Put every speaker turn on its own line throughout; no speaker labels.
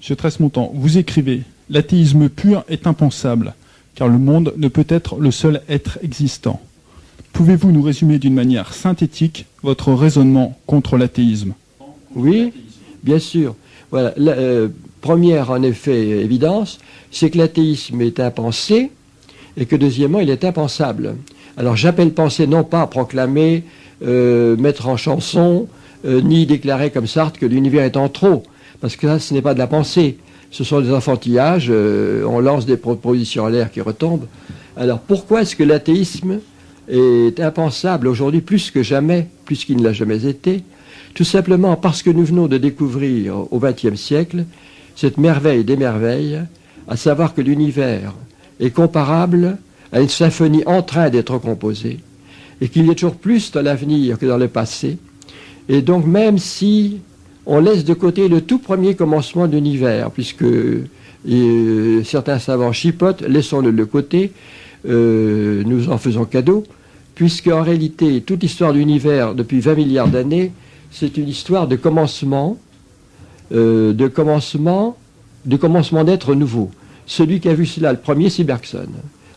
Monsieur Tresmontant, vous écrivez « L'athéisme pur est impensable, car le monde ne peut être le seul être existant ». Pouvez-vous nous résumer d'une manière synthétique votre raisonnement contre l'athéisme?
Oui, bien sûr. Voilà. Première, en effet, évidence, c'est que l'athéisme est impensé et que, deuxièmement, il est impensable. Alors, j'appelle penser non pas à proclamer, mettre en chanson, ni déclarer comme Sartre que l'univers est en trop, parce que ça, ce n'est pas de la pensée. Ce sont des enfantillages, on lance des propositions en l'air qui retombent. Alors, pourquoi est-ce que l'athéisme est impensable aujourd'hui plus que jamais, plus qu'il ne l'a jamais été? Tout simplement parce que nous venons de découvrir au XXe siècle cette merveille des merveilles, à savoir que l'univers est comparable à une symphonie en train d'être composée, et qu'il y a toujours plus dans l'avenir que dans le passé. Et donc même si on laisse de côté le tout premier commencement de l'univers, puisque certains savants chipotent, laissons-le de côté, nous en faisons cadeau, puisque en réalité, toute l'histoire de l'univers depuis 20 milliards d'années, c'est une histoire de commencement d'être nouveau. Celui qui a vu cela le premier, c'est Bergson.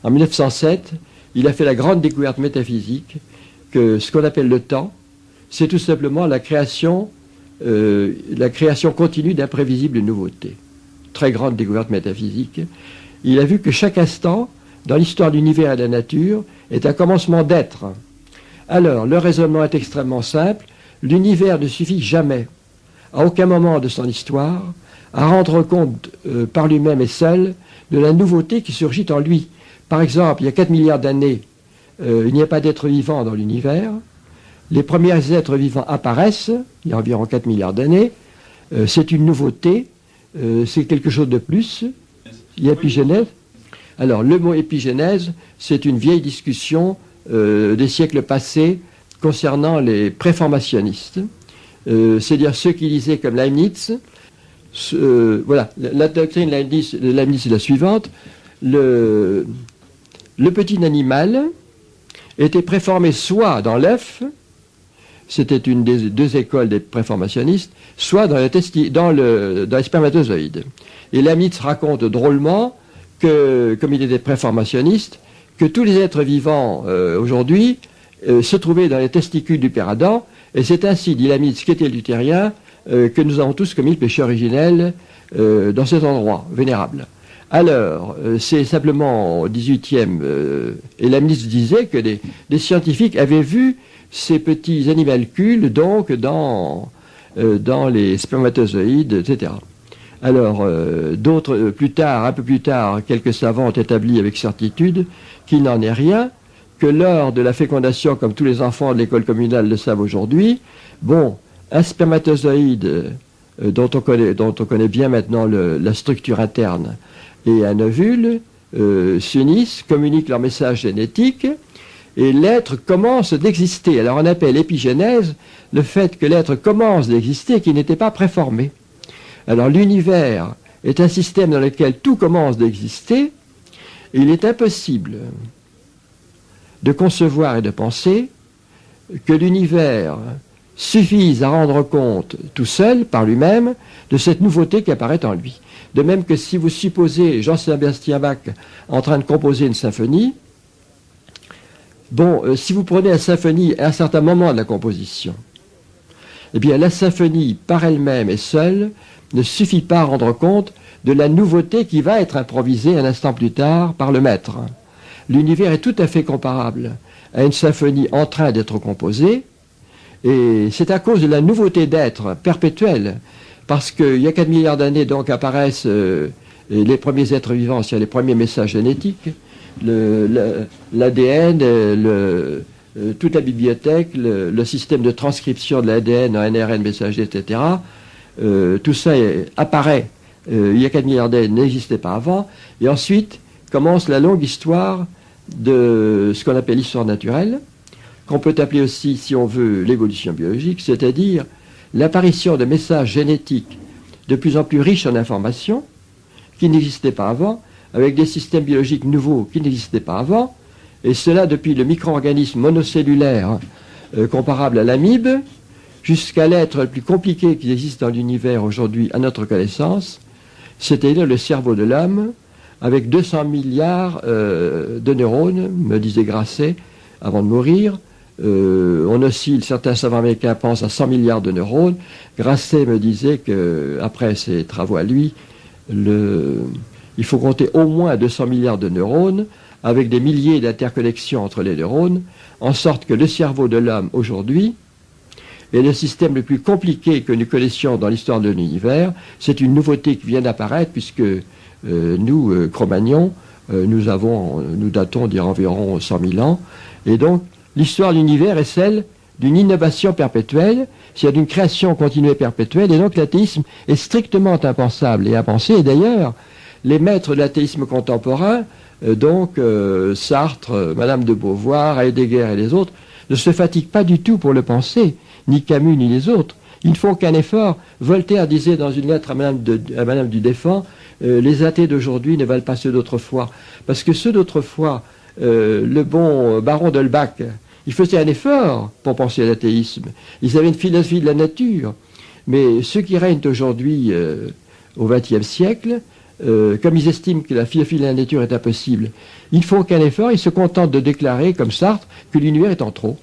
En 1907, il a fait la grande découverte métaphysique que ce qu'on appelle le temps, c'est tout simplement la création continue d'imprévisibles nouveautés. Très grande découverte métaphysique. Il a vu que chaque instant, dans l'histoire de l'univers et de la nature, est un commencement d'être. Alors, le raisonnement est extrêmement simple. L'univers ne suffit jamais, à aucun moment de son histoire, à rendre compte par lui-même et seul de la nouveauté qui surgit en lui. Par exemple, il y a 4 milliards d'années, il n'y a pas d'êtres vivants dans l'univers. Les premiers êtres vivants apparaissent, il y a environ 4 milliards d'années. C'est une nouveauté, c'est quelque chose de plus. Il y a épigénèse. Alors, le mot épigénèse, c'est une vieille discussion des siècles passés concernant les préformationnistes, c'est-à-dire ceux qui disaient comme Leibniz, voilà, la doctrine de Leibniz est la suivante, le petit animal était préformé soit dans l'œuf, c'était une des deux écoles des préformationnistes, soit dans les spermatozoïdes. Et Leibniz raconte drôlement que, comme il était préformationniste, que tous les êtres vivants aujourd'hui se trouvaient dans les testicules du père Adam, et c'est ainsi, dit Leibniz, qu'était le luthérien, que nous avons tous commis le péché originel dans cet endroit vénérable. Alors, c'est simplement au XVIIIe, et Leibniz disait que des scientifiques avaient vu ces petits animalcules donc dans les spermatozoïdes, etc. Alors, d'autres, un peu plus tard, quelques savants ont établi avec certitude qu'il n'en est rien, que lors de la fécondation, comme tous les enfants de l'école communale le savent aujourd'hui, bon, un spermatozoïde dont on connaît bien maintenant la structure interne et un ovule s'unissent, communiquent leur message génétique, et l'être commence d'exister. Alors on appelle épigénèse le fait que l'être commence d'exister et qu'il n'était pas préformé. Alors l'univers est un système dans lequel tout commence d'exister, et il est impossible de concevoir et de penser que l'univers suffise à rendre compte tout seul, par lui-même, de cette nouveauté qui apparaît en lui. De même que si vous supposez Jean-Sébastien Bach en train de composer une symphonie, bon, si vous prenez la symphonie à un certain moment de la composition, eh bien la symphonie par elle-même et seule ne suffit pas à rendre compte de la nouveauté qui va être improvisée un instant plus tard par le maître. L'univers est tout à fait comparable à une symphonie en train d'être composée, et c'est à cause de la nouveauté d'être perpétuelle, parce qu'il y a 4 milliards d'années donc apparaissent les premiers êtres vivants, c'est-à-dire les premiers messages génétiques, l'ADN, toute la bibliothèque, le système de transcription de l'ADN en ARN messager, etc. Tout ça apparaît il y a 4 milliards d'années, n'existait pas avant, et ensuite commence la longue histoire de ce qu'on appelle l'histoire naturelle, qu'on peut appeler aussi, si on veut, l'évolution biologique, c'est-à-dire l'apparition de messages génétiques de plus en plus riches en informations, qui n'existaient pas avant, avec des systèmes biologiques nouveaux qui n'existaient pas avant, et cela depuis le micro-organisme monocellulaire comparable à l'amibe, jusqu'à l'être le plus compliqué qui existe dans l'univers aujourd'hui à notre connaissance, c'est-à-dire le cerveau de l'homme, avec 200 milliards de neurones, me disait Grasset avant de mourir. On oscille, certains savants américains pensent à 100 milliards de neurones. Grasset me disait qu'après ses travaux à lui, il faut compter au moins 200 milliards de neurones, avec des milliers d'interconnexions entre les neurones, en sorte que le cerveau de l'homme aujourd'hui est le système le plus compliqué que nous connaissions dans l'histoire de l'univers. C'est une nouveauté qui vient d'apparaître, puisque nous, Cro-Magnon, nous datons d'il y a environ 100 000 ans, et donc l'histoire de l'univers est celle d'une innovation perpétuelle, c'est-à-dire d'une création continue et perpétuelle, et donc l'athéisme est strictement impensable et impensé. Et d'ailleurs, les maîtres de l'athéisme contemporain, Sartre, Madame de Beauvoir, Heidegger et les autres, ne se fatiguent pas du tout pour le penser, ni Camus ni les autres. Ils ne font qu'un effort. Voltaire disait dans une lettre à Madame du Défend, les athées d'aujourd'hui ne valent pas ceux d'autrefois. Parce que ceux d'autrefois, le bon baron d'Holbach, il faisait un effort pour penser à l'athéisme. Ils avaient une philosophie de la nature. Mais ceux qui règnent aujourd'hui au XXe siècle, comme ils estiment que la philosophie de la nature est impossible, ils ne font qu'un effort, ils se contentent de déclarer, comme Sartre, que l'univers est en trop.